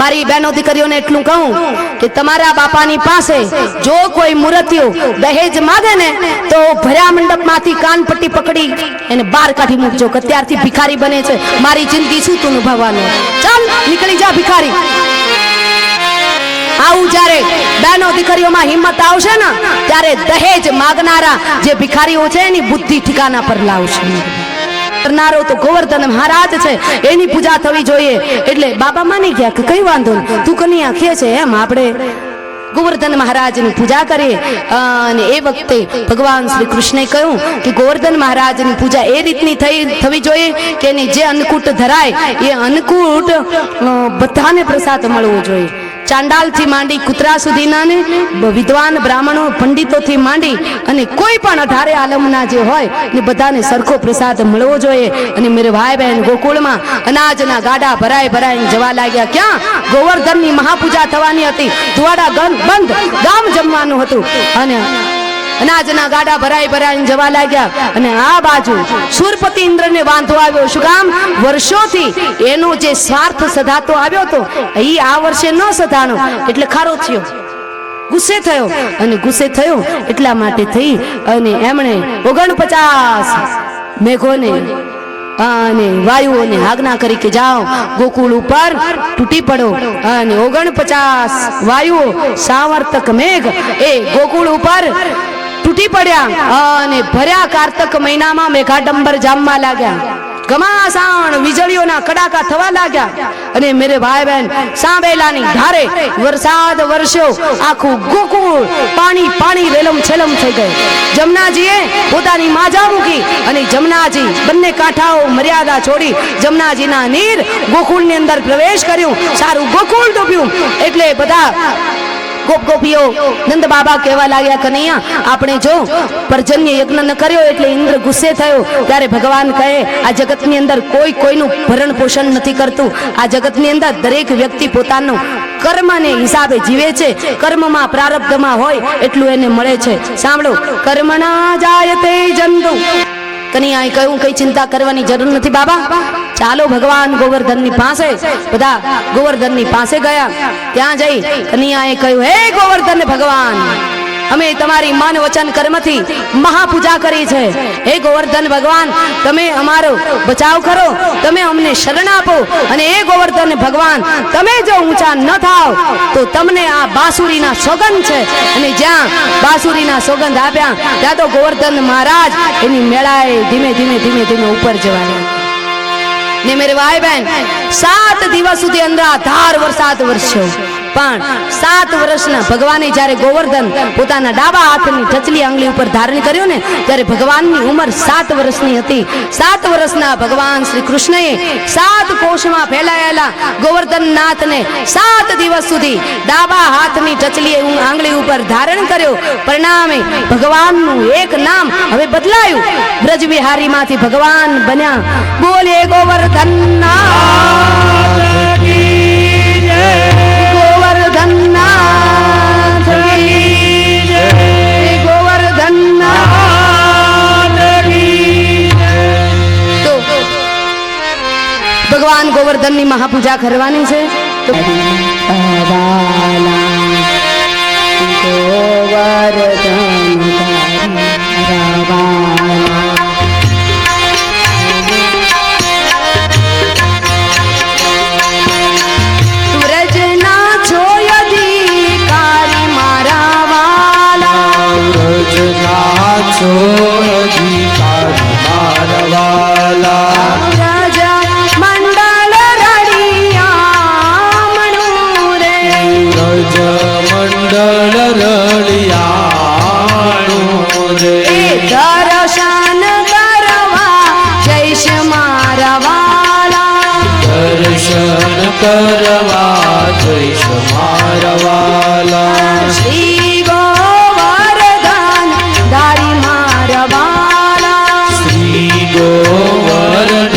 [SPEAKER 1] મારી બહેનો દીકરીઓને એટલું કહું કે તમારા બાપાની પાસે જો કોઈ મૂર્તિઓ દહેજ માંગે ને તો ભર્યા મંડપમાંથી કાનપટ્ટી પકડી એને બહાર કાઢી મૂકજો કે ત્યારથી ભિખારી બને છે, મારી જિંદગી શું તું નિભાવવાનું, ચાલ નીકળી જા ભિખારી। આવું જ્યારે બહેનો દીકરીઓમાં હિંમત આવશે ને ત્યારે દહેજ માગનારા જે ભિખારીઓ છે એની બુદ્ધિ ઠિકાના પર લાવશે। કરનારો તો ગોવર્ધન મહારાજ છે, એની પૂજા થવી જોઈએ। એટલે બાબા માની ગયા કે કઈ વાંધો નહીં, તું કનૈયા કહે છે એમ આપણે ગોવર્ધન મહારાજની પૂજા કરીએ। અને એ વખતે ભગવાન શ્રી કૃષ્ણે કહ્યું કે ગોવર્ધન મહારાજની પૂજા એ રીતની થવી જોઈએ કે એની જે અન્નકૂટ ધરાય એ અન્નકૂટ બધાને પ્રસાદ મળવો જોઈએ। ચાંડાલથી માંડી કૂતરા સુધીના ને વિદ્વાન બ્રાહ્મણો પંડિતોથી માંડી અને કોઈ પણ 18 આલમના જે હોય ને બધાને સરખો પ્રસાદ મળવો જોઈએ। અને મેરે ભાઈ બહેન ગોકુળમાં અનાજના ગાડા ભરાઈને જવા લાગ્યા। ક્યાં? ગોવર્ધનની મહાપૂજા થવાની હતી, ધુવાડા બંધ, ગામ જમવાનું હતું અને અનાજના ગાડા ભરાઈને જવા લાગ્યા। અને આ બાજુ સુરપતિ ઇન્દ્રને વાંધો આવ્યો, શું કામ? વર્ષોથી એનો જે સ્વાર્થ સધાતો આવ્યો હતો એ આ વર્ષે ન સધાણો એટલે ખારો થયો, ગુસ્સે થયો અને ગુસ્સે થયો એટલા માટે થઈ અને એમણે 49 મેઘોને અને વાયુઓને આજ્ઞા કરી કે જાઓ ગોકુળ ઉપર તૂટી પડો। અને 49 વાયુઓ સાવર્તક મેઘ એ ગોકુળ ઉપર તૂટી પડ્યા અને ભર્યા કાર્તક મહિનામાં મેઘાડંબર જામવા લાગ્યા, ઘમાસાણ વીજળીઓના કડાકા થવા લાગ્યા। અને મેરે ભાઈ બહેન સાંભેલાની ધારે વરસાદ વરસ્યો, આખું ગોકુળ પાણી રેલમ છેલમ થઈ ગયું। જમનાજીએ પોતાની માજા મૂકી અને જમનાજી બંને કાંઠાઓ મર્યાદા છોડી જમનાજીના નીર ગોકુળની અંદર પ્રવેશ કર્યું, સારું ગોકુળ ડૂબ્યું। એટલે બધા ગોપીઓ નંદ બાબા કહેવા લાગ્યા કનૈયા આપણે જો પર્જન્ય યજ્ઞ ન કર્યો એટલે ઇન્દ્ર ગુસ્સે થયો ત્યારે ભગવાન કહે આ જગતની અંદર કોઈ કોઈનું ભરણ પોષણ નથી કરતું આ જગતની અંદર દરેક વ્યક્તિ પોતાનું કર્મને હિસાબે જીવે છે કર્મમાં પ્રારબ્ધમાં હોય એટલું એને મળે છે સાંભળો કર્મણા જાયતે જંતુ કનૈયાએ કહ્યું કઈ ચિંતા કરવાની જરૂર નથી બાબા ચાલો ભગવાન ગોવર્ધનની પાસે બધા ગોવર્ધનની પાસે ગયા ત્યાં જઈ કનૈયાએ કહ્યું હે ગોવર્ધન ભગવાન અમે તમારી મન વચન કર્મથી મહાપૂજા કરી છે હે ગોવર્ધન ભગવાન તમે અમારો બચાવ કરો તમે અમને શરણ આપો અને હે ગોવર્ધન ભગવાન તમે જો ઊંચા ન થાવ તો તમને આ બાંસુરીના સોગંદ છે અને જ્યાં બાંસુરીના સોગંદ આપ્યા ત્યાં તો ગોવર્ધન મહારાજ એની મેળાએ ધીમે ધીમે ધીમે ધીમે ઉપર જવાની ને મેરે ભાઈ બહેન 7 દિવસ સુધી અંધાધાર વરસાદ વરસ્યો પણ 7 વર્ષના ભગવાને જ્યારે ગોવર્ધન પોતાના ડાબા હાથની ટચલી આંગળી ઉપર ધારણ કર્યો ને ત્યારે ભગવાનની ઉંમર 7 વર્ષની હતી 7 વર્ષના ભગવાન શ્રી કૃષ્ણએ 7 કોષમાં ફેલાયેલા ગોવર્ધનનાથને 7 દિવસ સુધી ડાબા હાથની ટચલી આંગળી ઉપર ધારણ કર્યો પરિણામે ભગવાનનું એક નામ હવે બદલાયું બ્રજવિહારીમાંથી ભગવાન બન્યા બોલે ગોવર્ધનનાથ કી જય ગોવર્ધનનાથ કી જય ગોવર્ધનનાથ કી જય તો ભગવાન ગોવર્ધનની મહાપૂજા કરવાની છે તો
[SPEAKER 2] કરવા જઈશ મારા વાલા
[SPEAKER 1] શ્રી ગોવર્ધન ધારી મારા વાલા
[SPEAKER 2] શ્રી ગોવર્ધન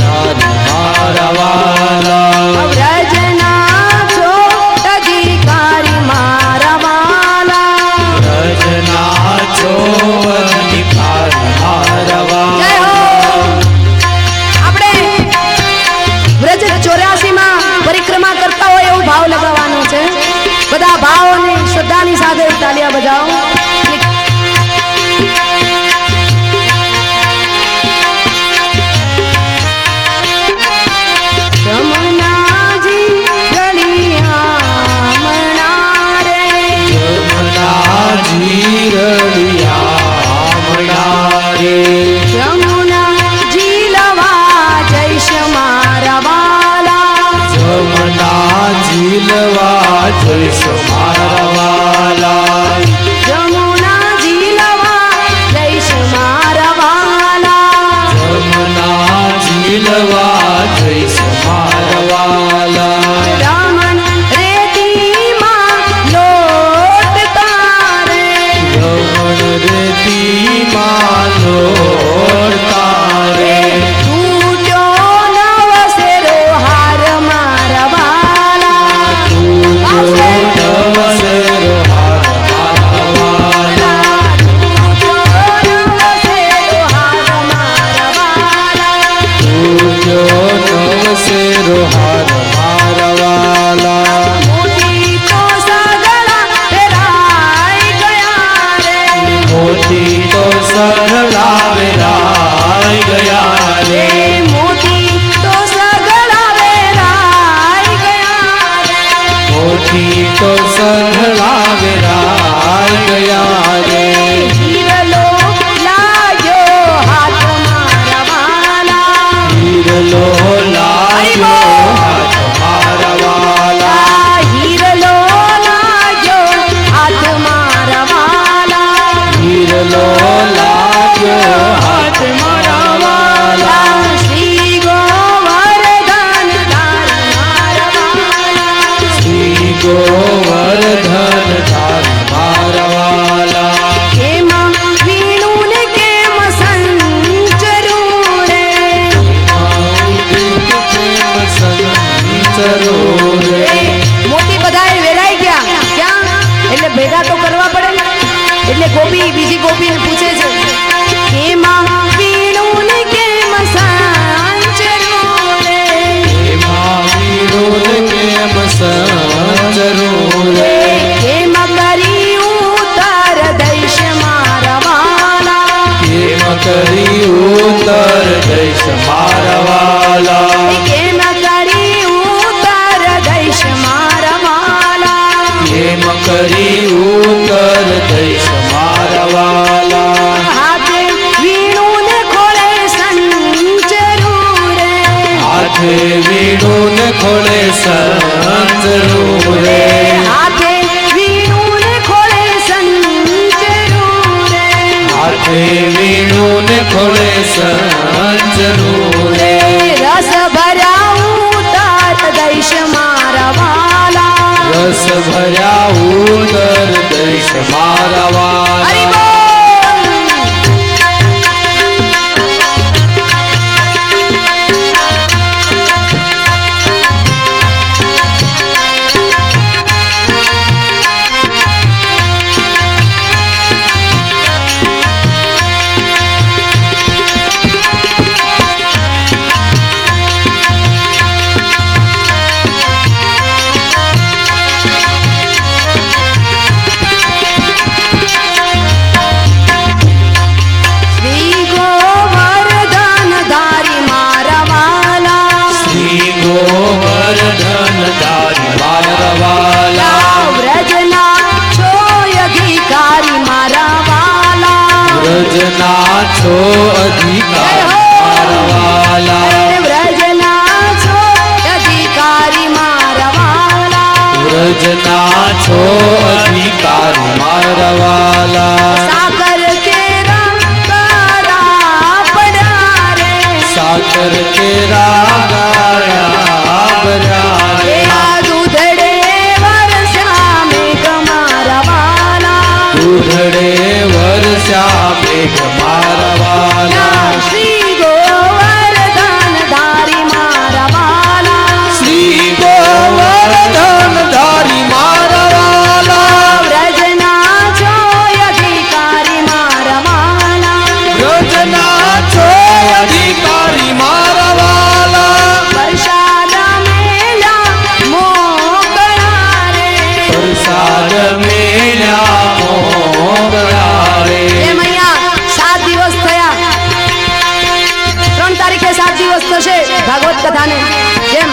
[SPEAKER 2] ધારી મારા વાલા
[SPEAKER 1] વ્રજના છો અધિકારી મારા વાલા
[SPEAKER 2] રજના છો અધિકારી મારા વાલા
[SPEAKER 1] જય હો આપણે વ્રજ 84 માં પરિક્રમા કરતા હોય એવું ભાવ લગાવવાનો છે બધા ભાવોને શ્રદ્ધા
[SPEAKER 2] કરી ઉતર દઈશ મારા વાલા
[SPEAKER 1] કેમ કરી ઉતર દઈશ મારા વાલા
[SPEAKER 2] કેમ કરી ઉતર દઈશ મારા વાલા
[SPEAKER 1] હાથે વીણું ને ખોળે સંચરું રે
[SPEAKER 2] હાથે વીણું ને ખોળે સંચરું રે
[SPEAKER 1] હાથે વીણું ને ખોળે સંચરું રે
[SPEAKER 2] હાથે વીણું ને ખોળે સંચરું રે
[SPEAKER 1] રસ ભર્યા ઉતાર દઈશ મારા વાલા
[SPEAKER 2] રસ ભર્યા ઉતર દઈશ મારા વાલા
[SPEAKER 1] હરિ બોલ શ્રી ગોવર્ધન ધારી મારા વાલા
[SPEAKER 2] શ્રી ગોવર્ધન ધારી મારા વાલા
[SPEAKER 1] વ્રજના છો અધિકારી મારા વાલા
[SPEAKER 2] વ્રજના છો અધિકાર મારા વાલા
[SPEAKER 1] વ્રજના છો અધિકારી મારા વાલા
[SPEAKER 2] વ્રજના છો અધિકાર મારા વાલા
[SPEAKER 1] સાગર કેરા તારા પડ્યા રે
[SPEAKER 2] સાકર કેરા ગાળા ભર્યા રે
[SPEAKER 1] આ દૂધડે વરસ્યા મેઘ મારા વાલા
[SPEAKER 2] દૂધડે વરસ્યા મેઘ મારા વાલા
[SPEAKER 1] શ્રી ગોવર્ધન ધારી મારા વાલા
[SPEAKER 2] શ્રી ગોવર્ધન ધારી મારા વાલા
[SPEAKER 1] વ્રજના છો અધિકારી મારા વાલા
[SPEAKER 2] વ્રજના છો અધિકારી મારા વાલા
[SPEAKER 1] પ્રસાદ મેળા મોકળા રે
[SPEAKER 2] પ્રસાદ મેળ્યા મોગળા રે
[SPEAKER 1] એમ અહીંયા 7 દિવસ થયા 3 તારીખે 7 દિવસ થશે ભાગવત કથાને જેમ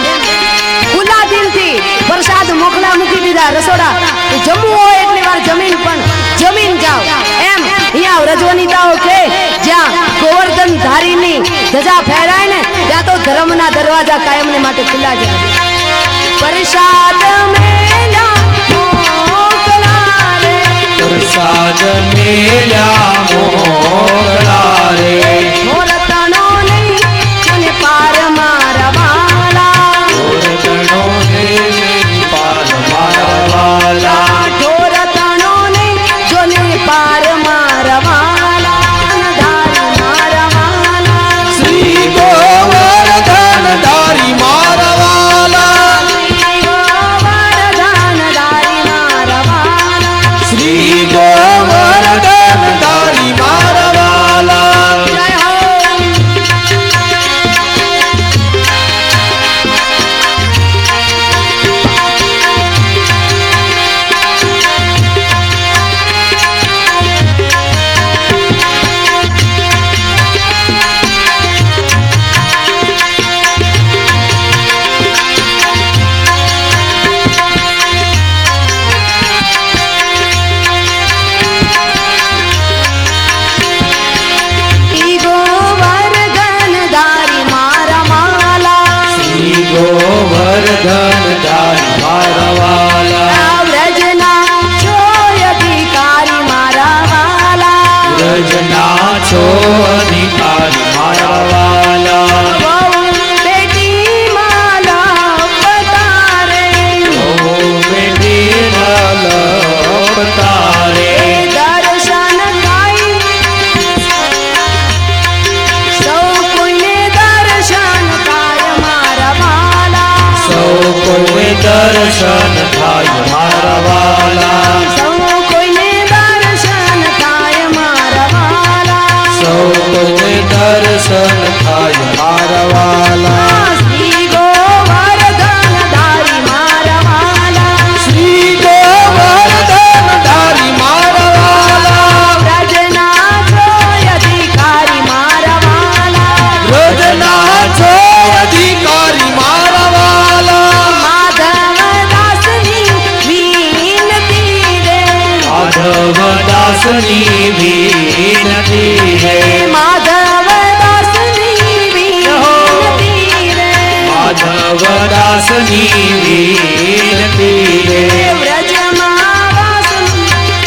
[SPEAKER 1] ખુલ્લા દિલથી પ્રસાદ મોકલા મૂકી દીધા રસોડા તો જમવું હોય એટલી વાર જમીન પણ જમીન જાઓ એમ અહીંયા વ્રજવનિતાઓ કે જ્યાં ગોવર્ધન ધારીની ધજા ફેરાય ને ત્યાં તો ધર્મના દરવાજા કાયમને માટે ખુલ્લા છે પ્રસાદ મેળા મોકલા રે
[SPEAKER 2] પ્રસાદ મેળ્યા મોગળા રે
[SPEAKER 1] મોરતણો નહીં અને પાર મારા વાલા
[SPEAKER 2] ઓરતણો ને પાર મારા વાલા
[SPEAKER 1] ઢોરતણો નહીં જોને પાર મારા વાલા ધારી મારા વાલા
[SPEAKER 2] શ્રી ગોવર્ધન ધારી મારા વાલા
[SPEAKER 1] ગોવર્ધન ધારી મારા વાલા
[SPEAKER 2] શ્રી ગોવર્ધન ધારી મારા વાલા
[SPEAKER 1] જય હો શ્રી ગોવર્ધન ધારી મારા વાલા
[SPEAKER 2] શ્રી ગોવર્ધન ધારી મારા વાલા
[SPEAKER 1] વ્રજના છો અધિકારી મારા વાલા
[SPEAKER 2] વ્રજના છો અધિકારી મારા વાલા
[SPEAKER 1] બહુ બેટી માલા પતારે
[SPEAKER 2] ઓ બેટી લપતારે
[SPEAKER 1] દર્શન થાય સૌ કોઈને દર્શન થાય મારા વાલા
[SPEAKER 2] સૌ કોઈ દર્શન થાય મારા વાલા
[SPEAKER 1] સૌ કોઈને દર્શન થાય મારા વાલા
[SPEAKER 2] સૌ કોઈ દર્શન થાય દાસની વિનતી રે
[SPEAKER 1] માધવ દાસની વિનતી રે
[SPEAKER 2] માધવ દાસની વિનતી રે
[SPEAKER 1] વ્રજમાં વાસ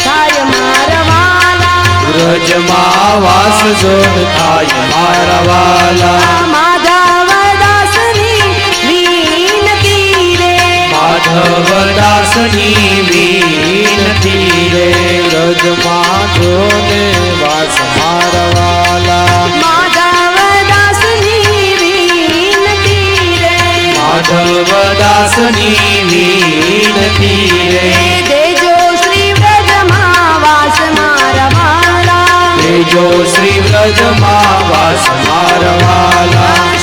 [SPEAKER 1] થાય મારા વાલા
[SPEAKER 2] વ્રજમાં વાસ જોડ થાય મારા વાલા
[SPEAKER 1] માધવ દાસની વિનતી રે
[SPEAKER 2] માધવ દાસની વિનતી રે વ્રજમાં જોને વાસ મારા વાલા
[SPEAKER 1] માધવ દાસની વિનતી રે
[SPEAKER 2] માધવ દાસની વિનતી રે
[SPEAKER 1] દેજો શ્રી વ્રજમાં વાસ મારા વાલા
[SPEAKER 2] તેજો શ્રી વ્રજમાં વાસ મારા વાલા